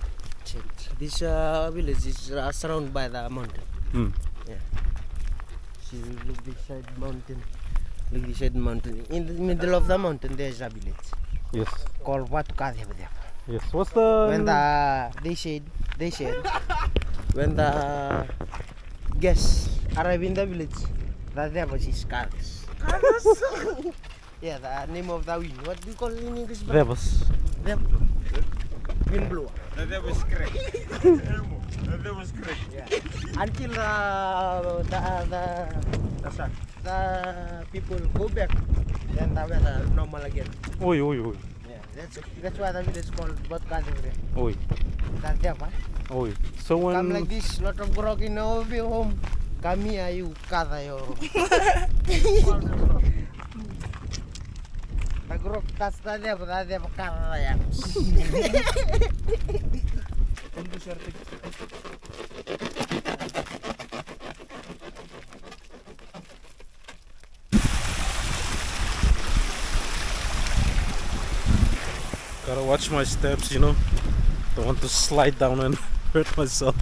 This village is surrounded by the mountain. Yeah. See, look this side mountain. Look this side mountain. In the middle of the mountain there is a village. Yes. Called vatukacevaceva. Yes. What's the? When they said when the guests arrive in the village, the devil is Kavas. Yeah, the name of the wind. What do you call it in English? Devas. Wind blower. That was correct. That was correct. Yeah. Until the people go back, then the weather normal again. Oi. Yeah, that's why the village is called vatukacevaceva. Oi. The devil. Oi. So when Come like this, lot of grog in our home. Kami ayu kada yo. The grog that's the devil kada yan. gotta watch my steps, you know. Don't want to slide down and hurt myself.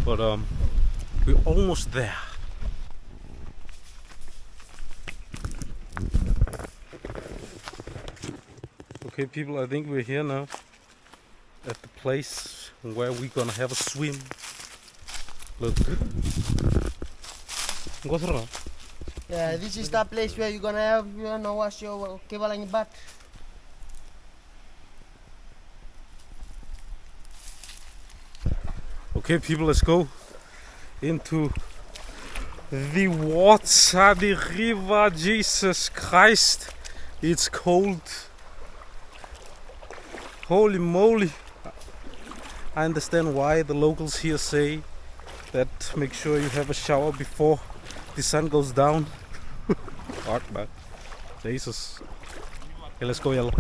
But we're almost there. Okay people, I think we're here now at the place where we're gonna have a swim. Look. Yeah, this is the place where you're gonna have, wash your kevalang butt. Okay people, let's go into the water, the river. Jesus Christ, it's cold. Holy moly. I understand why the locals here say that make sure you have a shower before the sun goes down. Fuck man. Jesus. Okay, let's go yellow.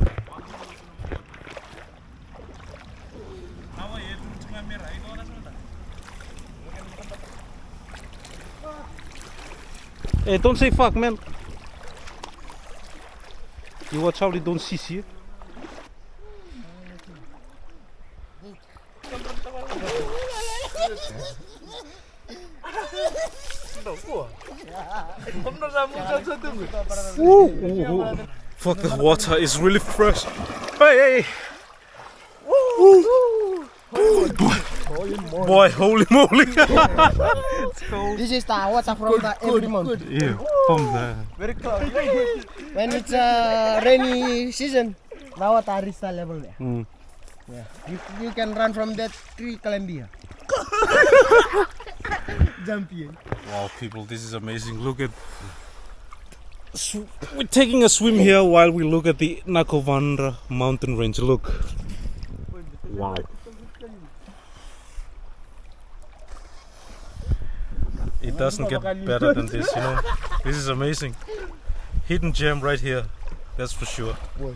Hey, don't say fuck, man. You watch how they don't see here. Ooh. Fuck, the water is really fresh. Hey. Boy, holy moly. This is the water from the every month. Yeah, from the... Very close. When it's rainy season, the water is the level there. Yeah. You can run from that tree, Columbia. Jump here. Wow, people, this is amazing. Look at... So we're taking a swim here while we look at the Nakovandra mountain range. Look. Wow. It doesn't get better than this, you know. This is amazing. Hidden gem right here. That's for sure. Ooh,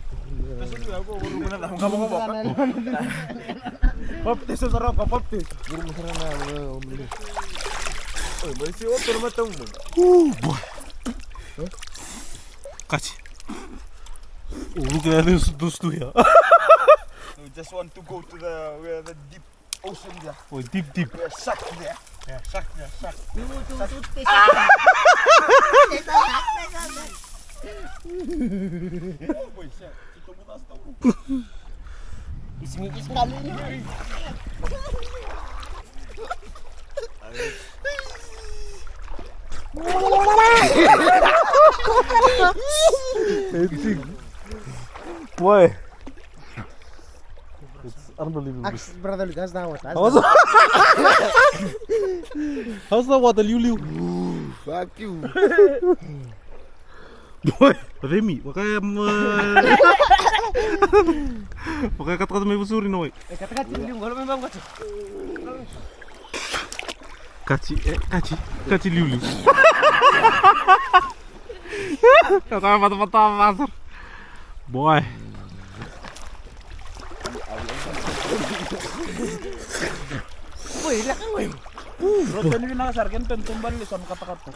boy. Catch. Oh, look at those two here. We just want to go to the deep ocean there. Oh, deep. We're sucked there. Yeah, sucked there, sucked. It's coming. Boy. It's unbelievable. Brother, Lucas, now what? How's the water, Liu? Fuck you. Boy, Remy, pakai kata-kata may busuri na, boy. Kata-kata yung kalau memang baca. Kaci liuli. Kata mata-mata boy. Woi, lihat kan woi. Rotan ini nakasar kan pentumbal lisan kata-kata.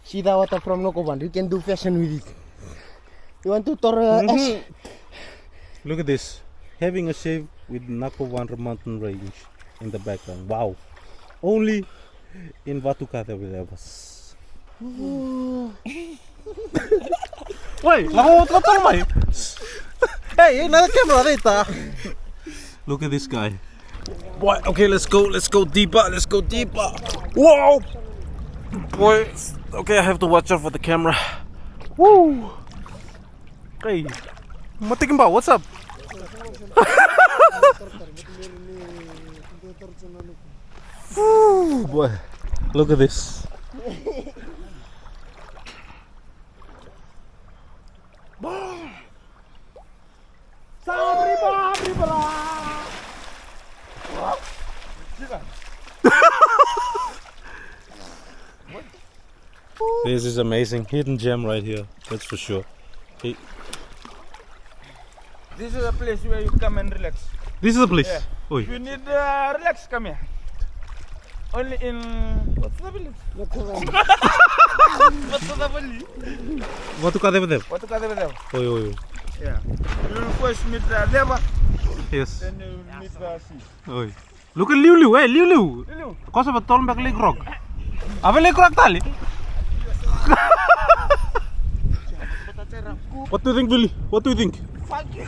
See the water from Nokoban. You can do fashion with it. You want to tour Look at this. Having a shave with Nakovandra mountain range in the background. Wow. Only in vatukacevaceva. Wait, hey, another camera later. Look at this guy. Boy, okay, let's go deeper, Whoa! Boy, okay, I have to watch out for the camera. Woo! Hey, Matikimba, what's up? Woo, boy, look at this. This is amazing, hidden gem right here, that's for sure. Hey. This is a place where you come and relax. This is the place? Yeah. Oi. If you need relax, come here. Only in... What's the village? What's the village? Vatukacevaceva. Oi. Yeah. You will first meet the lava, Yes. then you will meet the sea. Oi. Look at Liu. Hey, Liu. Liu. Kau sebab tolong bak lake rock. Apa lake rock tali? What do you think, Billy? What do you think? Fuck you.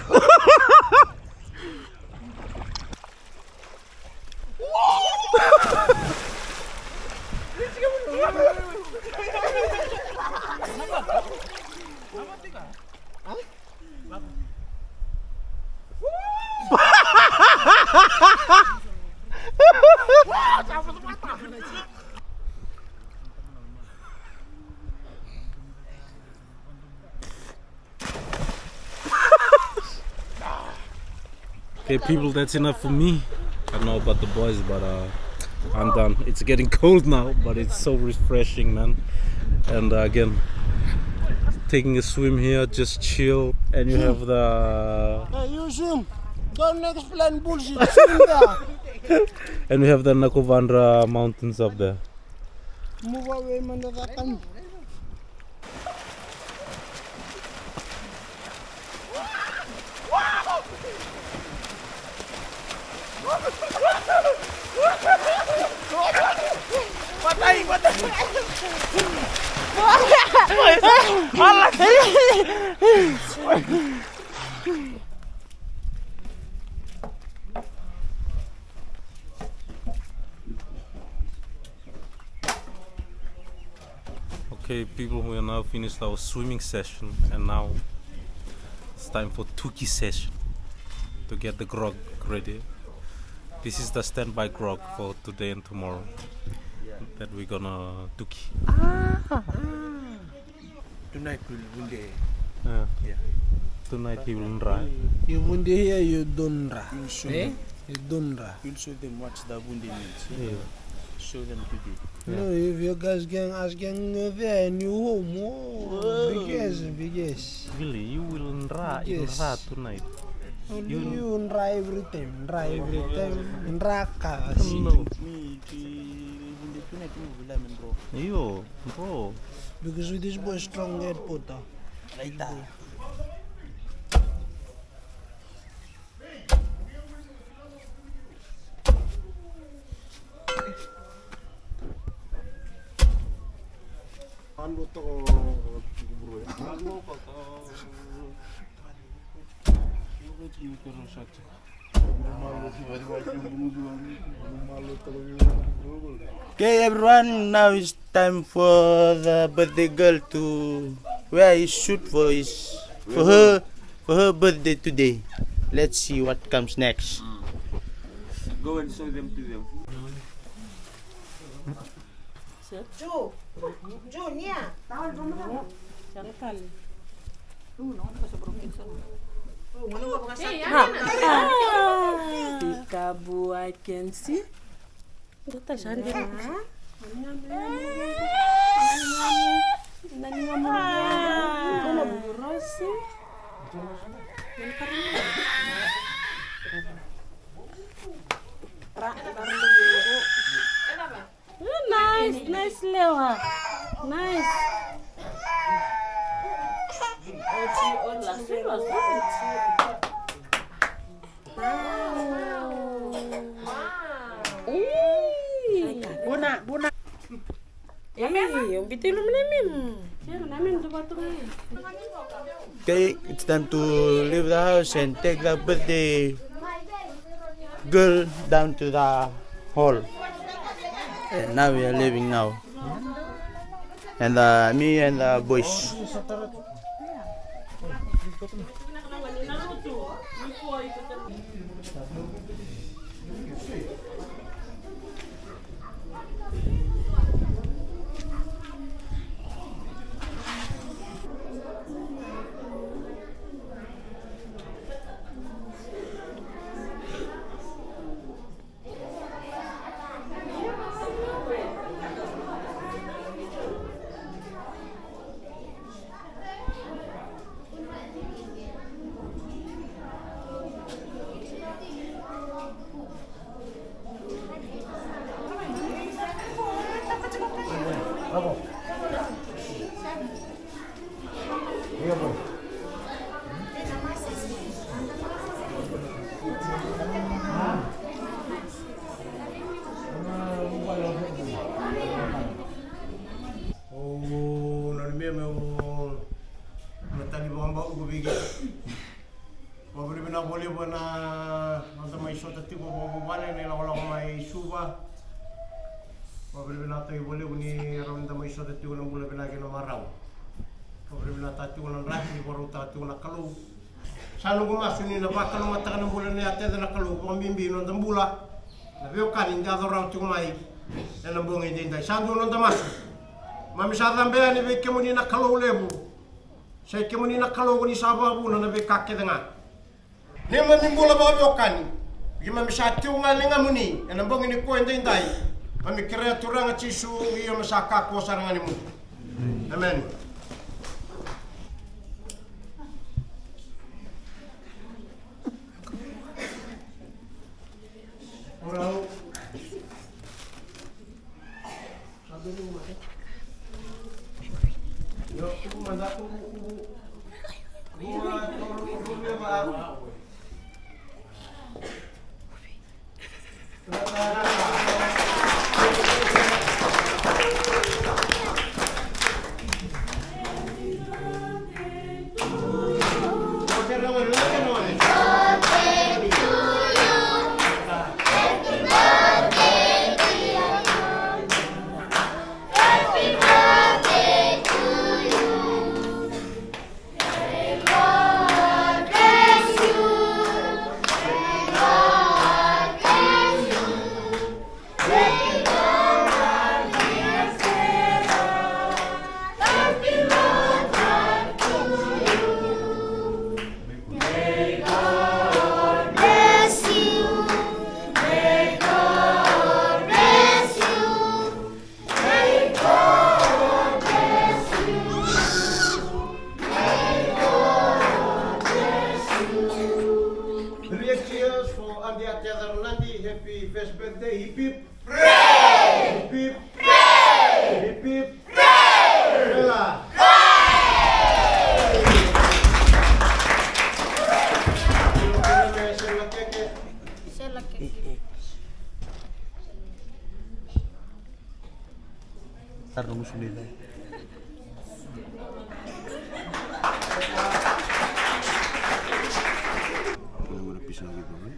Okay, people, that's enough for me. I don't know about the boys, but I'm done. It's getting cold now, but it's so refreshing, man. And again, taking a swim here, just chill. And you have the... Hey, you swim. Don't explain bullshit. Swim there. And we have the Nakovandra mountains up there. Move away, man. That time. Okay, people, we are now finished our swimming session, and now it's time for Tuki session to get the grog ready. This is the standby grog for today and tomorrow that we're gonna Tuki. Tonight we'll day. Yeah. Tonight he will dry. You won't hear you don't ra. You don't ra. You'll show them what the bunde means. Yeah. Show them today. No, if you guys can ask there and you home, biggest. Really, you will dry tonight. Only you dry every time, Raka. No. Me, tonight we will lemon bro. Yo, bro. Because with this boy strong head putter. Like that. Okay, everyone, now it's time for the birthday girl to wear his suit for her birthday today. Let's see what comes next. Go and show them to them. Jangan kali. Peekaboo, I can see. Dota shandi na. Nani ngamo. Kuna burosi. Nice, nice Lewa. Nice. Buna. Yung bitilo mo namin. Sir, namin dumatungan. Okay, it's time to leave the house and take the birthday girl down to the hall. And now we are leaving now. And me and the boys. Sano gumaso ni nabaka ng mata ng bulan ni ate na kalu kung bimbi no dambula. Nabiyo kanin da raw tumay. Na nambong hindi dai. Sando no damas. Mami sa tambe ni be kemo ni nakalu lebu. Say kemo ni nakalu ni sababu na nabi kakke nga. Ni mami bula ba biyo kanin. Gi mami sa tiu nga linga muni. Na nambong ni ko hindi dai. Mami kreatura nga chisu iyo masaka ko sarang ni mu. Amen. Orang sabi mo mate. Yo, kumanda ko. Happy first birthday, hip hip. Hooray! Hip hip. Hooray! Hip hip. Hooray! Bella. Taruh musuh dia. Udah pisah gitu kan?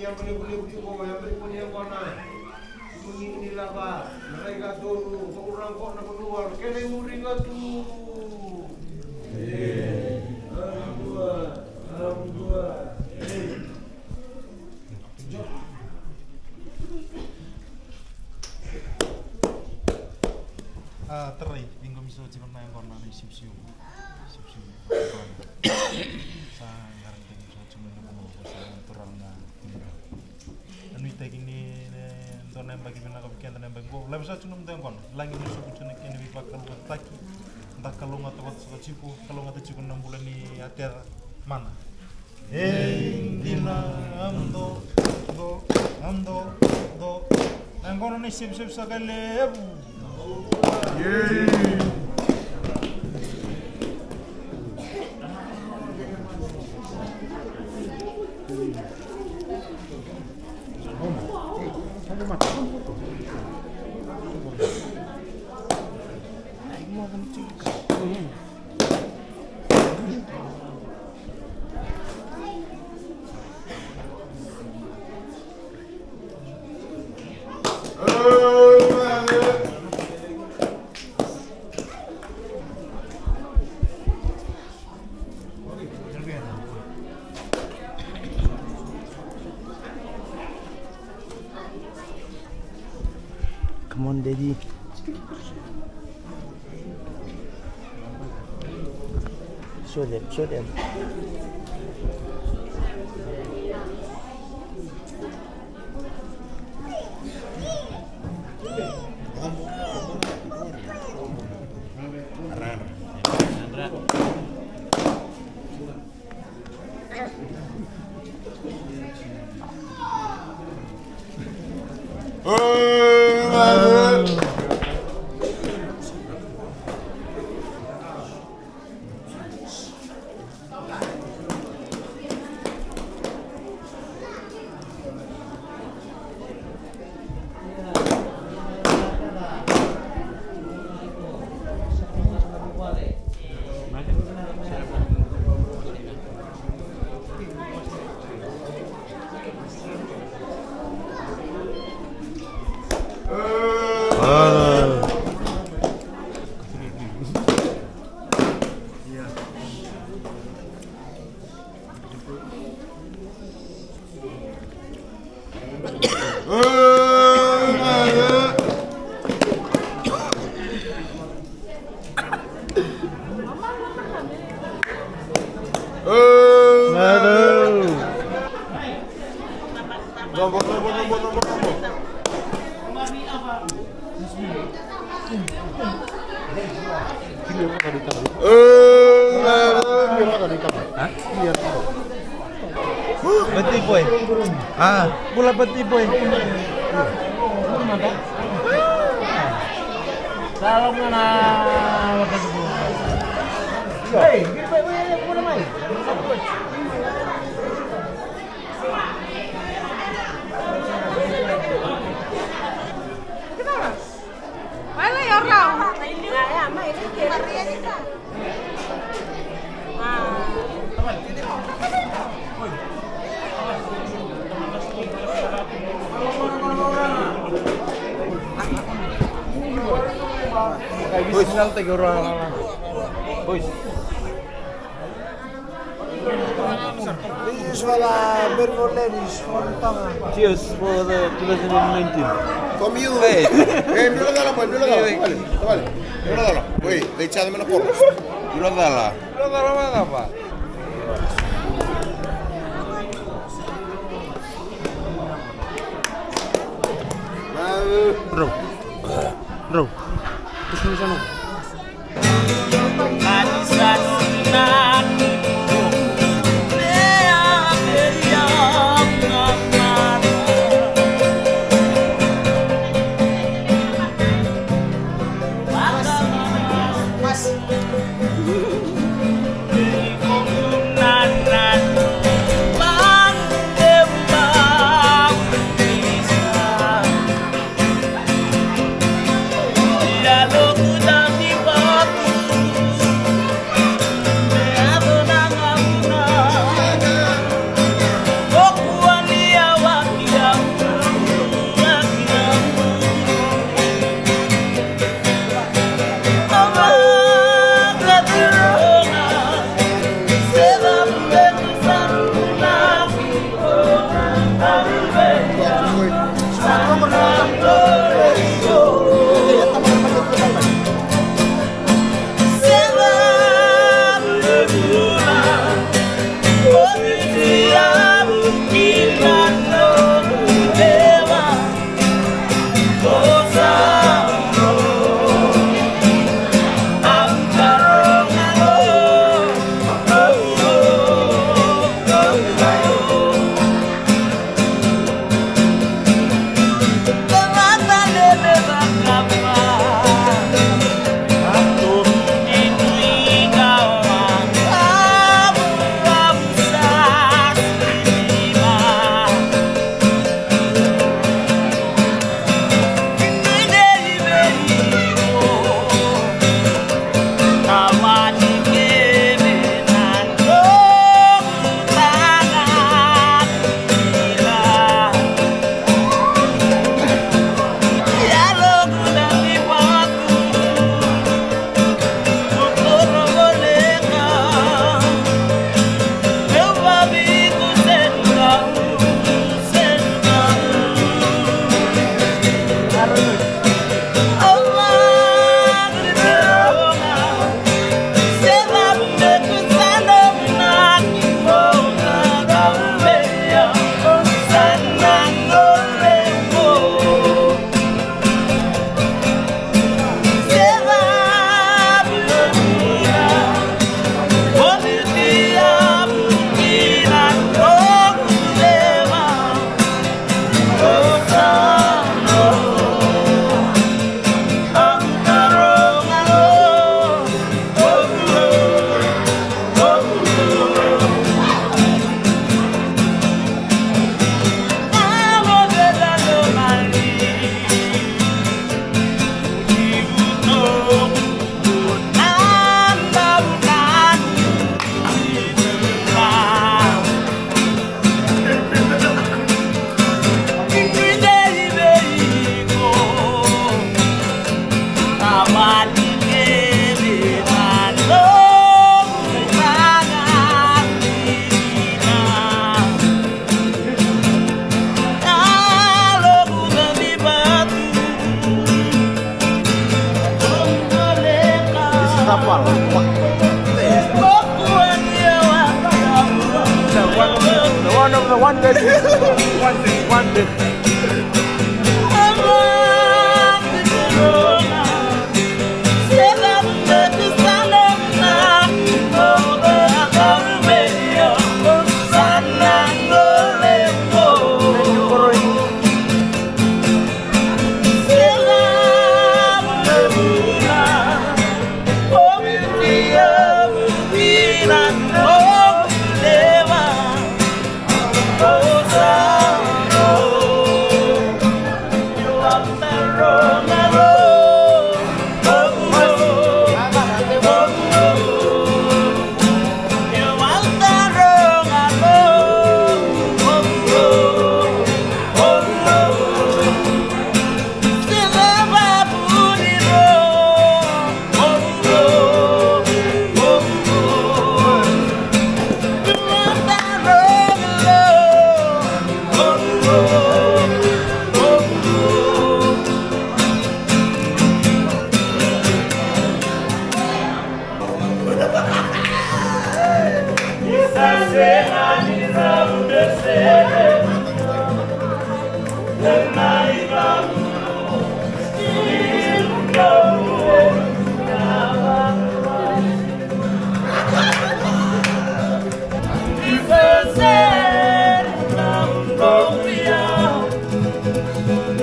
Yang boleh juga yang punya warna ini lah pak mereka tu orang kok nak keluar kena muring tu alhamdulillah Terai tinggal misalnya cuma main warna ni siu-siu saya ngarang tinggal misalnya cuma nemu misalnya turang na anu ita gini don nembak gimana kau bikin nembak gua lebih saja cuma tengok lagi ni suku cuma kini bifak kalau taki entah kalau nggak tahu suka cipu kalau nggak tahu cipu 6 bulan ni ater mana dina ando do nangkono ni sip sekali Come on, Daddy. Show them. Beti boy. Bola beti boy. Salam na waktu itu. Hey, gini bola main. Wala orang. Boys, nanti orang. Boys. Cheers for the 2019. From you. Hey, mira dala pues, mira dala. Vale. Mira dala. Oye, le echado menos por. Mira dala. Mira dala mana apa? Bro. Terus di sana.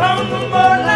From the